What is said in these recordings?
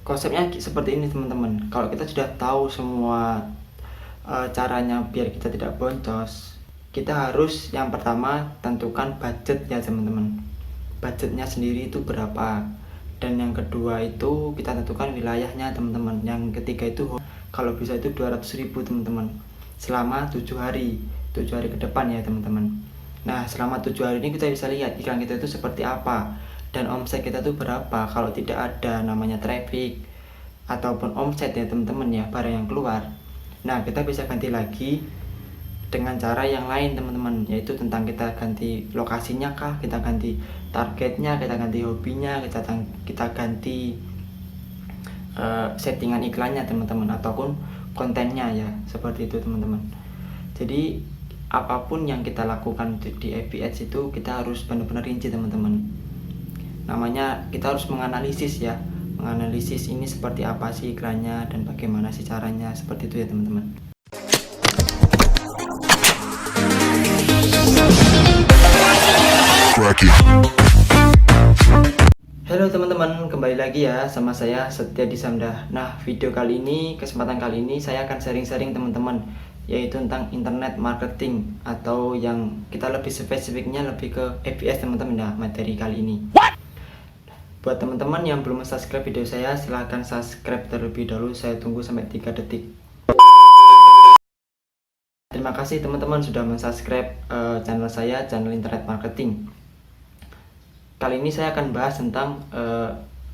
konsepnya seperti ini teman-teman. Kalau kita sudah tahu semua caranya biar kita tidak boncos, kita harus yang pertama tentukan budget ya teman-teman. Budgetnya sendiri itu berapa, dan yang kedua itu kita tentukan wilayahnya teman-teman. Yang ketiga itu kalau bisa itu 200.000 teman-teman selama 7 hari ke depan ya teman-teman. Nah, selama 7 hari ini kita bisa lihat iklan kita itu seperti apa dan omset kita itu berapa. Kalau tidak ada namanya traffic ataupun omset ya teman-teman ya, barang yang keluar, nah kita bisa ganti lagi dengan cara yang lain teman-teman, yaitu tentang kita ganti lokasinya kah, kita ganti targetnya, kita ganti hobinya, kita ganti settingan iklannya teman-teman, ataupun kontennya ya, seperti itu teman-teman. Jadi apapun yang kita lakukan di FB Ads itu kita harus benar-benar rinci teman-teman. Namanya kita harus menganalisis ya, menganalisis ini seperti apa sih iklannya dan bagaimana sih caranya, seperti itu ya teman-teman. Halo teman-teman, kembali lagi ya sama saya Setia Disamdah. Nah, kesempatan kali ini saya akan sharing-sharing teman-teman, yaitu tentang internet marketing, atau yang kita lebih spesifiknya lebih ke FBS teman-teman ya, materi kali ini. Buat teman-teman yang belum subscribe video saya, silahkan subscribe terlebih dahulu. Saya tunggu sampai 3 detik. Terima kasih teman-teman sudah mensubscribe channel saya, channel internet marketing. Kali ini saya akan bahas tentang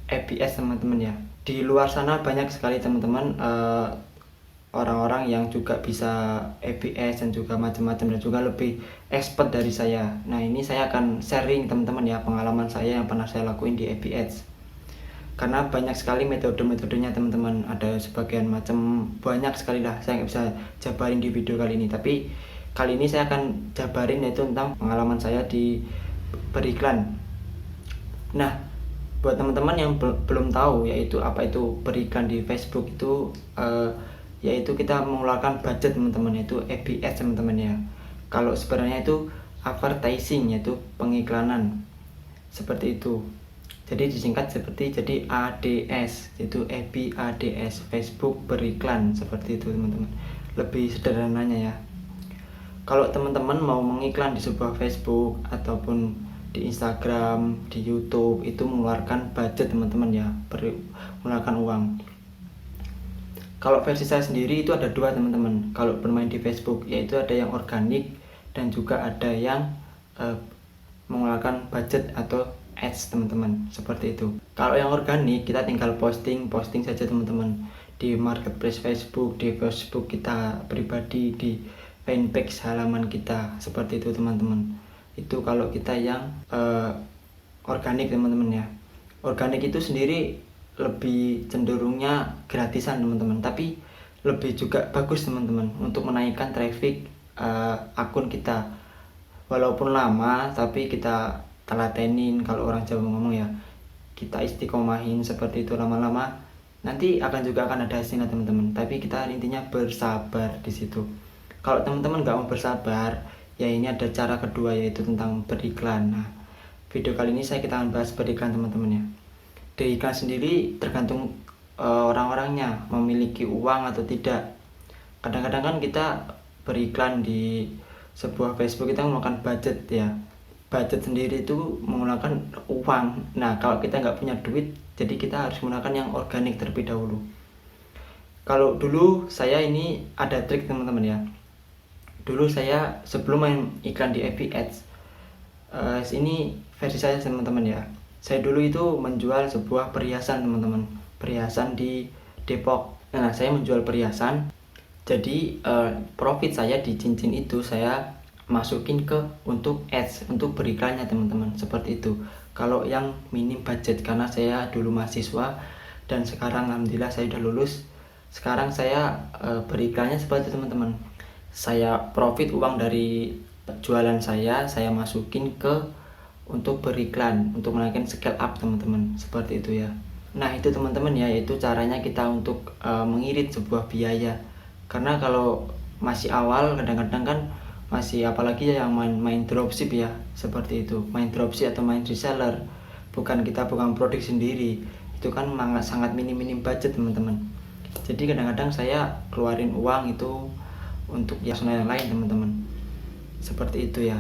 FBS teman-teman ya. Di luar sana banyak sekali teman-teman orang-orang yang juga bisa FBS dan juga macam-macam, dan juga lebih expert dari saya. Nah, ini saya akan sharing teman-teman ya, pengalaman saya yang pernah saya lakuin di FBS. Karena banyak sekali metode-metodenya teman-teman, ada sebagian macam, banyak sekali lah, saya nggak bisa jabarin di video kali ini. Tapi kali ini saya akan jabarin yaitu tentang pengalaman saya di beriklan. Nah, buat teman-teman yang belum tahu yaitu apa itu beriklan di Facebook itu, yaitu kita mengeluarkan budget teman-teman, yaitu FBS teman-teman ya. Kalau sebenarnya itu advertising, yaitu pengiklanan, seperti itu. Jadi disingkat jadi ADS, yaitu FBADS, Facebook beriklan, seperti itu teman-teman. Lebih sederhananya ya. Kalau teman-teman mau mengiklan di sebuah Facebook ataupun di Instagram, di YouTube, itu mengeluarkan budget teman-teman ya, mengeluarkan uang. Kalau versi saya sendiri itu ada dua teman-teman kalau bermain di Facebook, yaitu ada yang organik dan juga ada yang mengeluarkan budget atau ads teman-teman, seperti itu. Kalau yang organik kita tinggal posting saja teman-teman di marketplace Facebook, di Facebook kita pribadi, di fanpage halaman kita, seperti itu teman-teman. Itu kalau kita yang organik teman-teman ya. Organik itu sendiri lebih cenderungnya gratisan teman-teman, tapi lebih juga bagus teman-teman untuk menaikkan traffic akun kita. Walaupun lama, tapi kita telatenin, kalau orang Jawa ngomong ya, kita istiqomahin, seperti itu. Lama-lama nanti juga akan ada hasilnya teman-teman, tapi kita intinya bersabar di situ. Kalau teman-teman nggak mau bersabar ya, ini ada cara kedua, yaitu tentang beriklan. Nah, video kali ini kita akan bahas beriklan teman-teman ya. Di iklan sendiri tergantung orang-orangnya memiliki uang atau tidak. Kadang-kadang kan kita beriklan di sebuah Facebook, kita menggunakan budget ya. Budget sendiri itu menggunakan uang. Nah, kalau kita nggak punya duit, jadi kita harus menggunakan yang organik terlebih dahulu. Kalau dulu saya ini ada trik teman-teman ya. Dulu saya sebelum main iklan di FB Ads, ini versi saya teman-teman ya. Saya dulu itu menjual sebuah perhiasan teman-teman, perhiasan di Depok. Nah, saya menjual perhiasan, jadi profit saya di cincin itu saya masukin untuk ads, untuk beriklannya teman-teman, seperti itu. Kalau yang minim budget, karena saya dulu mahasiswa dan sekarang alhamdulillah saya udah lulus. Sekarang saya beriklannya seperti itu teman-teman. Saya profit uang dari jualan saya masukin untuk beriklan, untuk menaikkan scale up teman-teman, seperti itu ya. Nah, itu teman-teman ya, itu caranya kita untuk mengirit sebuah biaya. Karena kalau masih awal, kadang-kadang kan masih, apalagi yang main dropship ya, seperti itu, main dropship atau main reseller, bukan produk sendiri. itu kan sangat minim budget teman-teman. Jadi kadang-kadang saya keluarin uang itu untuk yang lain teman-teman, seperti itu ya.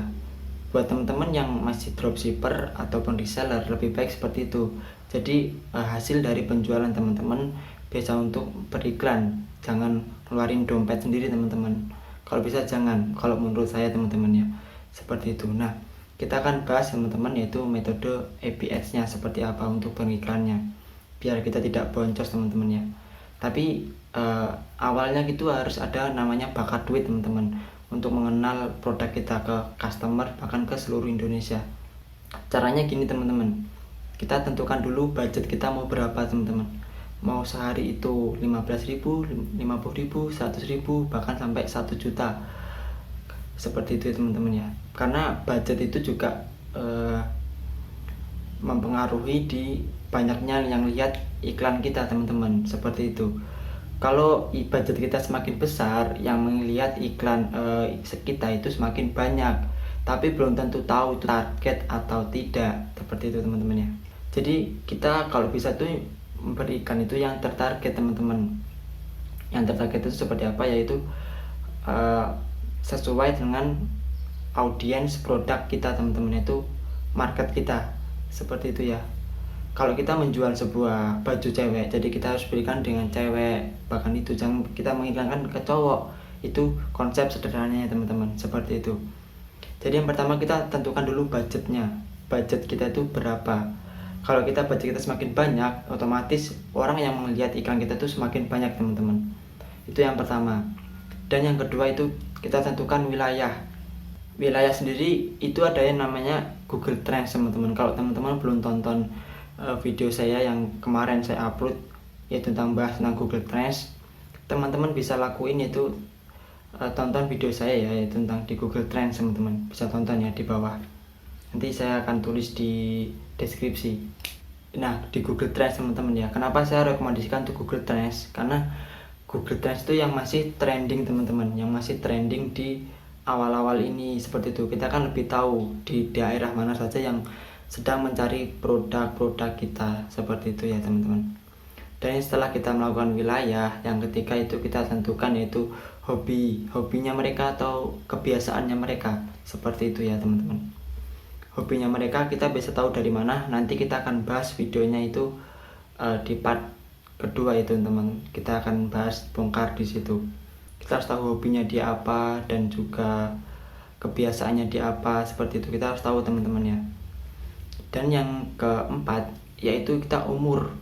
Buat teman-teman yang masih dropshipper ataupun reseller, lebih baik seperti itu. Jadi hasil dari penjualan teman-teman biasa untuk beriklan, jangan keluarin dompet sendiri teman-teman. Kalau bisa jangan, kalau menurut saya teman-teman ya, seperti itu. Nah, kita akan bahas teman-teman yaitu metode ABS nya seperti apa untuk beriklannya, biar kita tidak boncos teman-teman ya. Tapi awalnya gitu harus ada namanya bakar duit teman-teman, untuk mengenal produk kita ke customer bahkan ke seluruh Indonesia. Caranya gini teman-teman, kita tentukan dulu budget kita mau berapa teman-teman. Mau sehari itu 15.000, 50.000, 100.000, bahkan sampai 1 juta. Seperti itu teman-teman ya. Karena budget itu juga mempengaruhi di banyaknya yang lihat iklan kita teman-teman, seperti itu. Kalau budget kita semakin besar, yang melihat iklan kita itu semakin banyak, tapi belum tentu tahu itu target atau tidak, seperti itu teman-teman ya. Jadi kita kalau bisa tuh berikan itu yang tertarget teman-teman. Yang tertarget itu seperti apa, yaitu sesuai dengan audiens produk kita teman-teman, itu market kita, seperti itu ya. Kalau kita menjual sebuah baju cewek, jadi kita harus berikan dengan cewek, bahkan itu jangan kita mengiklankan ke cowok. Itu konsep sederhananya teman-teman, seperti itu. Jadi yang pertama kita tentukan dulu budgetnya, budget kita itu berapa. Kalau kita budget kita semakin banyak, otomatis orang yang melihat iklan kita itu semakin banyak teman-teman. Itu yang pertama. Dan yang kedua itu kita tentukan wilayah. Wilayah sendiri itu ada yang namanya Google Trends teman-teman. Kalau teman-teman belum tonton video saya yang kemarin saya upload, yaitu tentang bahas tentang Google Trends, teman-teman bisa lakuin, yaitu tonton video saya ya, yaitu tentang di Google Trends teman-teman. Bisa tonton ya di bawah. Nanti saya akan tulis di deskripsi. Nah, di Google Trends teman-teman ya. Kenapa saya rekomendasikan untuk Google Trends? Karena Google Trends itu yang masih trending teman-teman, yang masih trending di awal-awal ini, seperti itu. Kita kan lebih tahu di daerah mana saja yang sedang mencari produk-produk kita, seperti itu ya teman-teman. Dan setelah kita melakukan wilayah, yang ketiga itu kita tentukan yaitu hobinya mereka atau kebiasaannya mereka, seperti itu ya teman-teman. Hobinya mereka kita bisa tahu dari mana, nanti kita akan bahas videonya itu di part kedua itu teman-teman. Kita akan bahas bongkar di situ. Kita harus tahu hobinya dia apa dan juga kebiasaannya dia apa, seperti itu kita harus tahu teman-teman ya. Dan yang keempat yaitu kita umur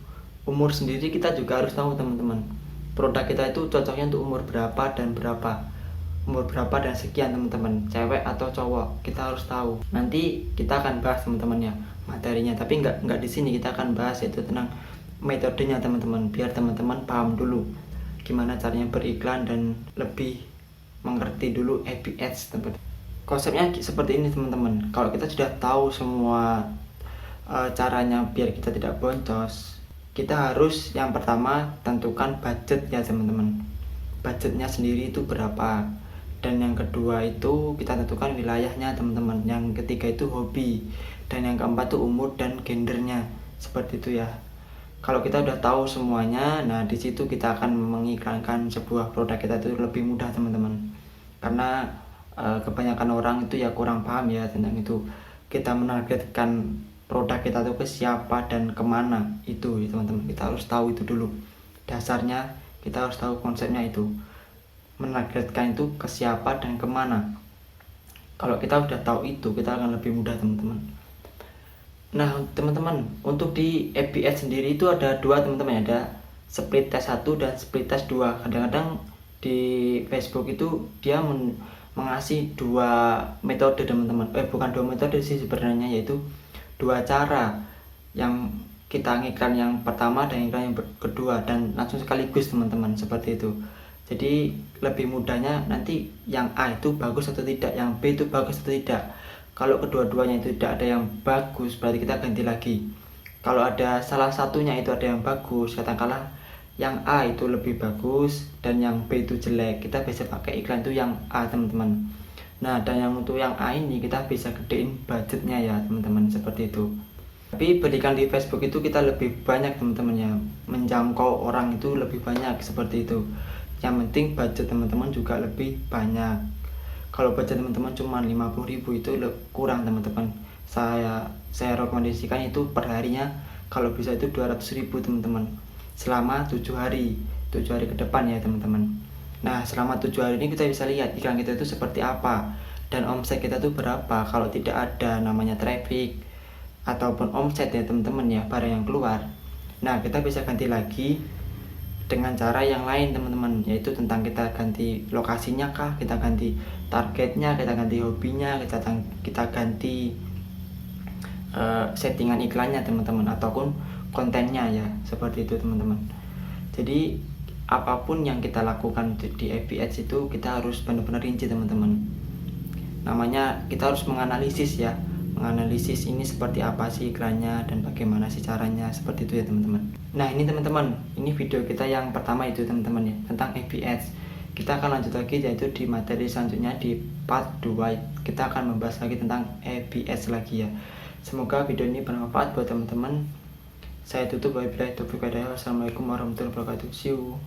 sendiri kita juga harus tahu teman-teman. Produk kita itu cocoknya untuk umur berapa dan sekian teman-teman, cewek atau cowok, kita harus tahu. Nanti kita akan bahas teman-teman ya materinya, tapi nggak di sini. Kita akan bahas itu tentang metodenya teman-teman, biar teman-teman paham dulu gimana caranya beriklan dan lebih mengerti dulu ABS teman-teman. Konsepnya seperti ini teman-teman. Kalau kita sudah tahu semua caranya biar kita tidak boncos, kita harus yang pertama tentukan budget ya teman-teman. Budgetnya sendiri itu berapa. Dan yang kedua itu kita tentukan wilayahnya teman-teman. Yang ketiga itu hobi. Dan yang keempat itu umur dan gendernya, seperti itu ya. Kalau kita udah tahu semuanya, nah di situ kita akan mengiklankan sebuah produk kita itu lebih mudah teman-teman. Karena kebanyakan orang itu ya kurang paham ya tentang itu. Kita menargetkan produk kita itu ke siapa dan kemana itu teman-teman. Kita harus tahu itu dulu. Dasarnya kita harus tahu konsepnya itu. Menargetkan itu ke siapa dan kemana. Kalau kita udah tahu itu, kita akan lebih mudah teman-teman. Nah teman-teman, untuk di ABS sendiri itu ada dua teman-teman, ada split test 1 dan split test 2. Kadang-kadang di Facebook itu dia mengasih dua metode teman-teman. Bukan dua metode sih sebenarnya, yaitu dua cara. Yang kita ngiklan yang pertama dan iklan yang kedua, dan langsung sekaligus teman-teman, seperti itu. Jadi lebih mudahnya nanti yang A itu bagus atau tidak, yang B itu bagus atau tidak. Kalau kedua-duanya itu tidak ada yang bagus, berarti kita ganti lagi. Kalau ada salah satunya itu ada yang bagus, katakanlah yang A itu lebih bagus dan yang B itu jelek, kita bisa pakai iklan itu yang A teman-teman. Nah, dan yang untuk yang A ini kita bisa gedein budgetnya ya teman-teman, seperti itu. Tapi berikan di Facebook itu kita lebih banyak teman-teman ya, menjangkau orang itu lebih banyak seperti itu. Yang penting budget teman-teman juga lebih banyak. Kalau budget teman-teman cuma 50.000 itu kurang teman-teman. Saya rekomendasikan itu per harinya kalau bisa itu 200.000 teman-teman. Selama 7 hari ke depan ya teman-teman. Nah, selama 7 hari ini kita bisa lihat iklan kita itu seperti apa dan omset kita itu berapa. Kalau tidak ada namanya traffic ataupun omset ya teman-teman ya, barang yang keluar. Nah, kita bisa ganti lagi dengan cara yang lain teman-teman, yaitu tentang kita ganti lokasinya kah, kita ganti targetnya, kita ganti hobinya, kita ganti settingan iklannya teman-teman, ataupun kontennya ya, seperti itu teman-teman. Jadi apapun yang kita lakukan di FB Ads itu kita harus benar-benar rinci teman-teman. Namanya kita harus menganalisis ya, menganalisis ini seperti apa sih iklannya dan bagaimana sih caranya, seperti itu ya teman-teman. Nah ini teman-teman, ini video kita yang pertama itu teman-teman ya, tentang FB Ads. Kita akan lanjut lagi yaitu di materi selanjutnya di part 2 kita akan membahas lagi tentang FB Ads lagi ya. Semoga video ini bermanfaat buat teman-teman. Saya tutup, wabillahi taufiq wal hidayah. Wassalamualaikum warahmatullahi wabarakatuh. See you.